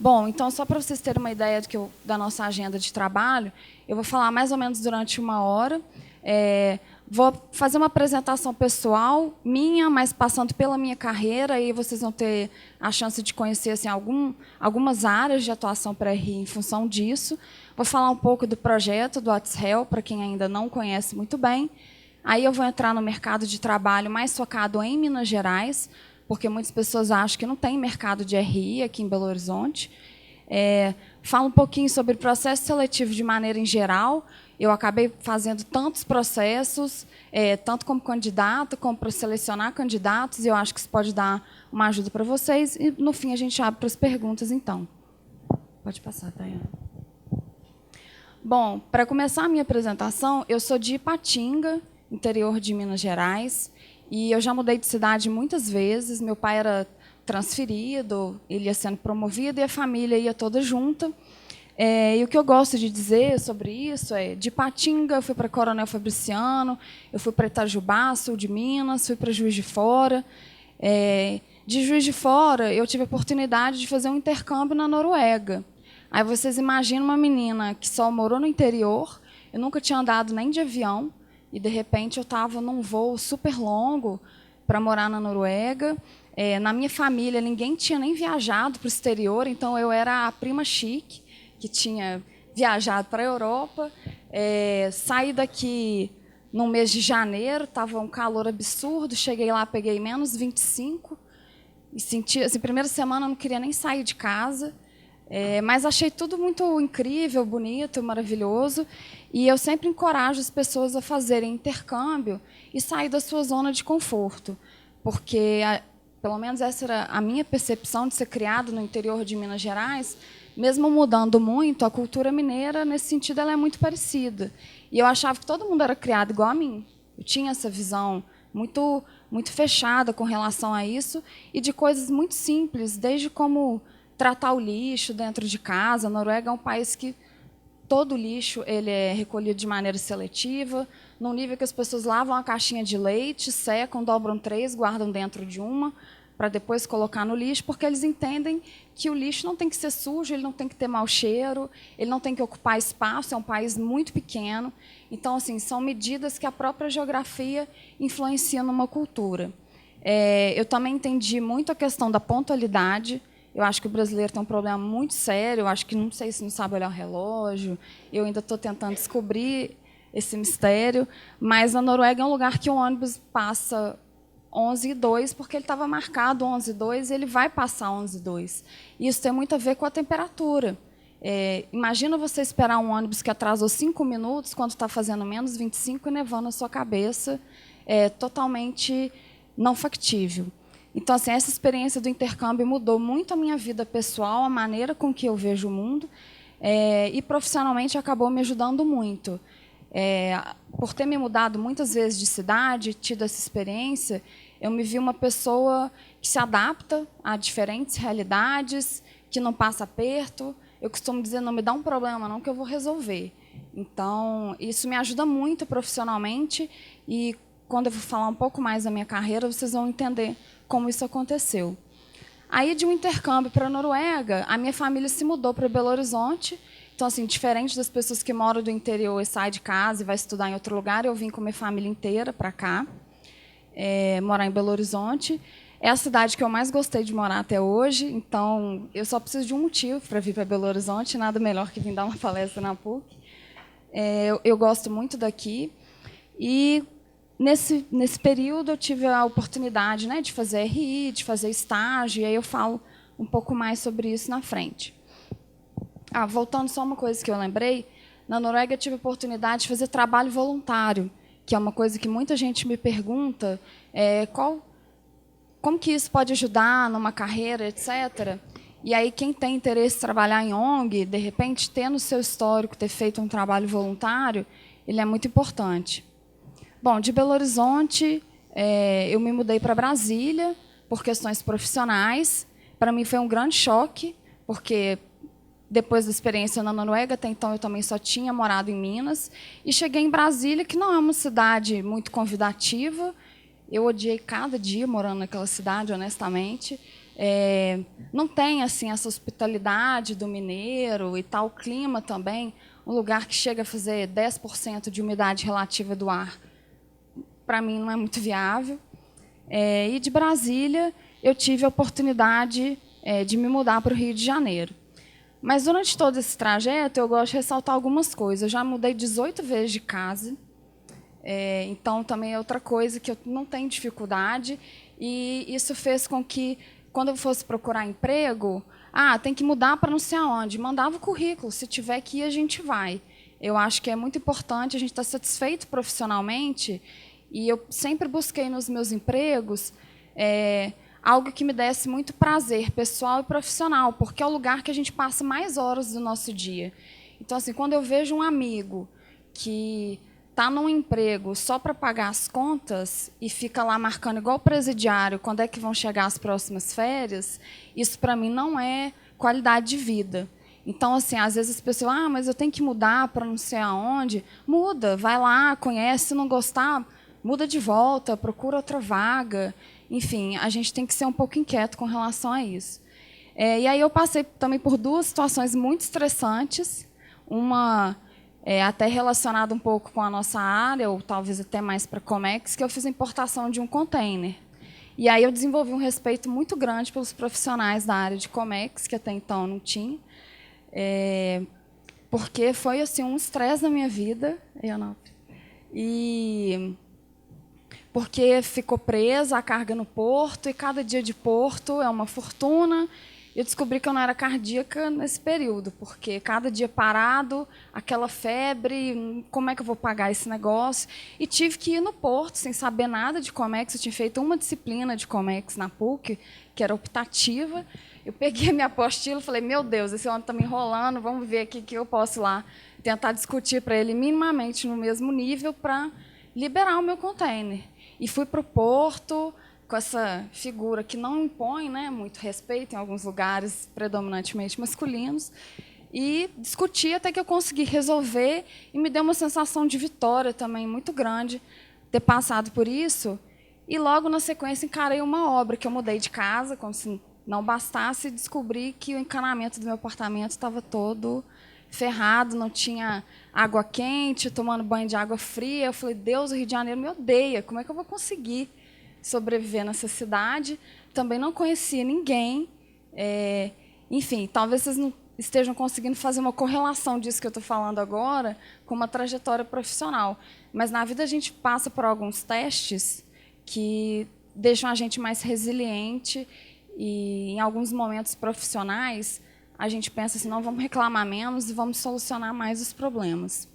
Bom, então, só para vocês terem uma ideia da nossa agenda de trabalho, eu vou falar mais ou menos durante 1 hora. Vou fazer uma apresentação pessoal minha, mas passando pela minha carreira, e vocês vão ter a chance de conhecer assim, algumas áreas de atuação para a RI em função disso. Vou falar um pouco do projeto do What's Hell, para quem ainda não conhece muito bem. Aí eu vou entrar no mercado de trabalho mais focado em Minas Gerais, porque muitas pessoas acham que não tem mercado de RI aqui em Belo Horizonte. Falo um pouquinho sobre o processo seletivo de maneira em geral. Eu acabei fazendo tantos processos, tanto como candidata, como para selecionar candidatos, e eu acho que isso pode dar uma ajuda para vocês. E, no fim, a gente abre para as perguntas, então. Pode passar, Daiane. Bom, para começar a minha apresentação, eu sou de Ipatinga, interior de Minas Gerais, e eu já mudei de cidade muitas vezes. Meu pai era transferido, ele ia sendo promovido, e a família ia toda junta. E o que eu gosto de dizer sobre isso é, de Ipatinga, eu fui para Coronel Fabriciano, eu fui para Itajubá, sul de Minas, fui para Juiz de Fora. De Juiz de Fora, eu tive a oportunidade de fazer um intercâmbio na Noruega. Aí vocês imaginam uma menina que só morou no interior, eu nunca tinha andado nem de avião, e, de repente, eu estava num voo super longo para morar na Noruega. Na minha família, ninguém tinha nem viajado para o exterior, então eu era a prima chique, que tinha viajado para a Europa. Saí daqui no mês de janeiro, estava um calor absurdo, cheguei lá, peguei menos 25, e senti, assim, primeira semana eu não queria nem sair de casa, mas achei tudo muito incrível, bonito, maravilhoso, e eu sempre encorajo as pessoas a fazerem intercâmbio e sair da sua zona de conforto, porque, pelo menos essa era a minha percepção de ser criado no interior de Minas Gerais. Mesmo mudando muito, a cultura mineira, nesse sentido, ela é muito parecida. E eu achava que todo mundo era criado igual a mim. Eu tinha essa visão muito, muito fechada com relação a isso, e de coisas muito simples, desde como tratar o lixo dentro de casa. A Noruega é um país que todo o lixo ele é recolhido de maneira seletiva, num nível que as pessoas lavam a caixinha de leite, secam, dobram 3, guardam dentro de uma, para depois colocar no lixo, porque eles entendem que o lixo não tem que ser sujo, ele não tem que ter mau cheiro, ele não tem que ocupar espaço, é um país muito pequeno. Então, assim, são medidas que a própria geografia influencia numa cultura. Eu também entendi muito a questão da pontualidade. Eu acho que o brasileiro tem um problema muito sério, eu acho que não sei se não sabe olhar o relógio, eu ainda estou tentando descobrir esse mistério, mas a Noruega é um lugar que o ônibus passa 11h02, porque ele estava marcado 11h02 e ele vai passar 11h02. Isso tem muito a ver com a temperatura. Imagina você esperar um ônibus que atrasou 5 minutos, quando está fazendo menos 25 e nevando na sua cabeça. É totalmente não factível. Então, assim, essa experiência do intercâmbio mudou muito a minha vida pessoal, a maneira com que eu vejo o mundo, e profissionalmente acabou me ajudando muito. Por ter me mudado muitas vezes de cidade, tido essa experiência, eu me vi uma pessoa que se adapta a diferentes realidades, que não passa aperto. Eu costumo dizer, não me dá um problema, não, que eu vou resolver. Então, isso me ajuda muito profissionalmente, e quando eu vou falar um pouco mais da minha carreira, vocês vão entender como isso aconteceu. Aí, de um intercâmbio para a Noruega, a minha família se mudou para Belo Horizonte. Então, assim, diferente das pessoas que moram do interior e saem de casa e vai estudar em outro lugar, eu vim com minha família inteira para cá, morar em Belo Horizonte. É a cidade que eu mais gostei de morar até hoje, então eu só preciso de um motivo para vir para Belo Horizonte, nada melhor que vir dar uma palestra na PUC. Eu gosto muito daqui. E nesse período eu tive a oportunidade, né, de fazer RI, de fazer estágio, e aí eu falo um pouco mais sobre isso na frente. Voltando só uma coisa que eu lembrei, na Noruega eu tive a oportunidade de fazer trabalho voluntário, que é uma coisa que muita gente me pergunta, como que isso pode ajudar numa carreira, etc. E aí, quem tem interesse em trabalhar em ONG, de repente, ter no seu histórico, ter feito um trabalho voluntário, ele é muito importante. Bom, de Belo Horizonte, eu me mudei para Brasília por questões profissionais. Para mim foi um grande choque, porque depois da experiência na Noruega, até então eu também só tinha morado em Minas, e cheguei em Brasília, que não é uma cidade muito convidativa. Eu odiei cada dia morando naquela cidade, honestamente. Não tem assim essa hospitalidade do mineiro e tal, o clima também, um lugar que chega a fazer 10% de umidade relativa do ar, para mim não é muito viável. E de Brasília, eu tive a oportunidade de me mudar para o Rio de Janeiro. Mas durante todo esse trajeto, eu gosto de ressaltar algumas coisas. Eu já mudei 18 vezes de casa, então também é outra coisa que eu não tenho dificuldade, e isso fez com que, quando eu fosse procurar emprego, tem que mudar para não sei aonde, mandava o currículo, se tiver que ir, a gente vai. Eu acho que é muito importante a gente estar satisfeito profissionalmente, e eu sempre busquei nos meus empregos algo que me desse muito prazer pessoal e profissional, porque é o lugar que a gente passa mais horas do nosso dia. Então, assim, quando eu vejo um amigo que está num emprego só para pagar as contas e fica lá marcando igual presidiário quando é que vão chegar as próximas férias, isso para mim não é qualidade de vida. Então, assim, às vezes as pessoas, mas eu tenho que mudar para não sei aonde. Muda, vai lá, conhece, se não gostar, muda de volta, procura outra vaga. Enfim, a gente tem que ser um pouco inquieto com relação a isso. E aí eu passei também por duas situações muito estressantes, uma até relacionada um pouco com a nossa área, ou talvez até mais para a Comex, que eu fiz a importação de um container. E aí eu desenvolvi um respeito muito grande pelos profissionais da área de Comex, que até então não tinha, porque foi assim, um estresse na minha vida. E porque ficou presa a carga no porto, e cada dia de porto é uma fortuna. Eu descobri que eu não era cardíaca nesse período, porque cada dia parado, aquela febre, como é que eu vou pagar esse negócio? E tive que ir no porto, sem saber nada de Comex. Eu tinha feito uma disciplina de Comex na PUC, que era optativa. Eu peguei a minha apostila e falei, meu Deus, esse homem está me enrolando, vamos ver aqui que eu posso lá tentar discutir para ele minimamente no mesmo nível para liberar o meu container. E fui para o porto, com essa figura que não impõe, né, muito respeito, em alguns lugares predominantemente masculinos, e discuti até que eu consegui resolver, e me deu uma sensação de vitória também muito grande ter passado por isso. E logo na sequência encarei uma obra, que eu mudei de casa, como se não bastasse, e descobri que o encanamento do meu apartamento estava todo ferrado, não tinha água quente, tomando banho de água fria. Eu falei, Deus, o Rio de Janeiro me odeia, como é que eu vou conseguir sobreviver nessa cidade? Também não conhecia ninguém. Enfim, talvez vocês não estejam conseguindo fazer uma correlação disso que eu estou falando agora com uma trajetória profissional. Mas na vida a gente passa por alguns testes que deixam a gente mais resiliente, e em alguns momentos profissionais a gente pensa assim, não, vamos reclamar menos e vamos solucionar mais os problemas.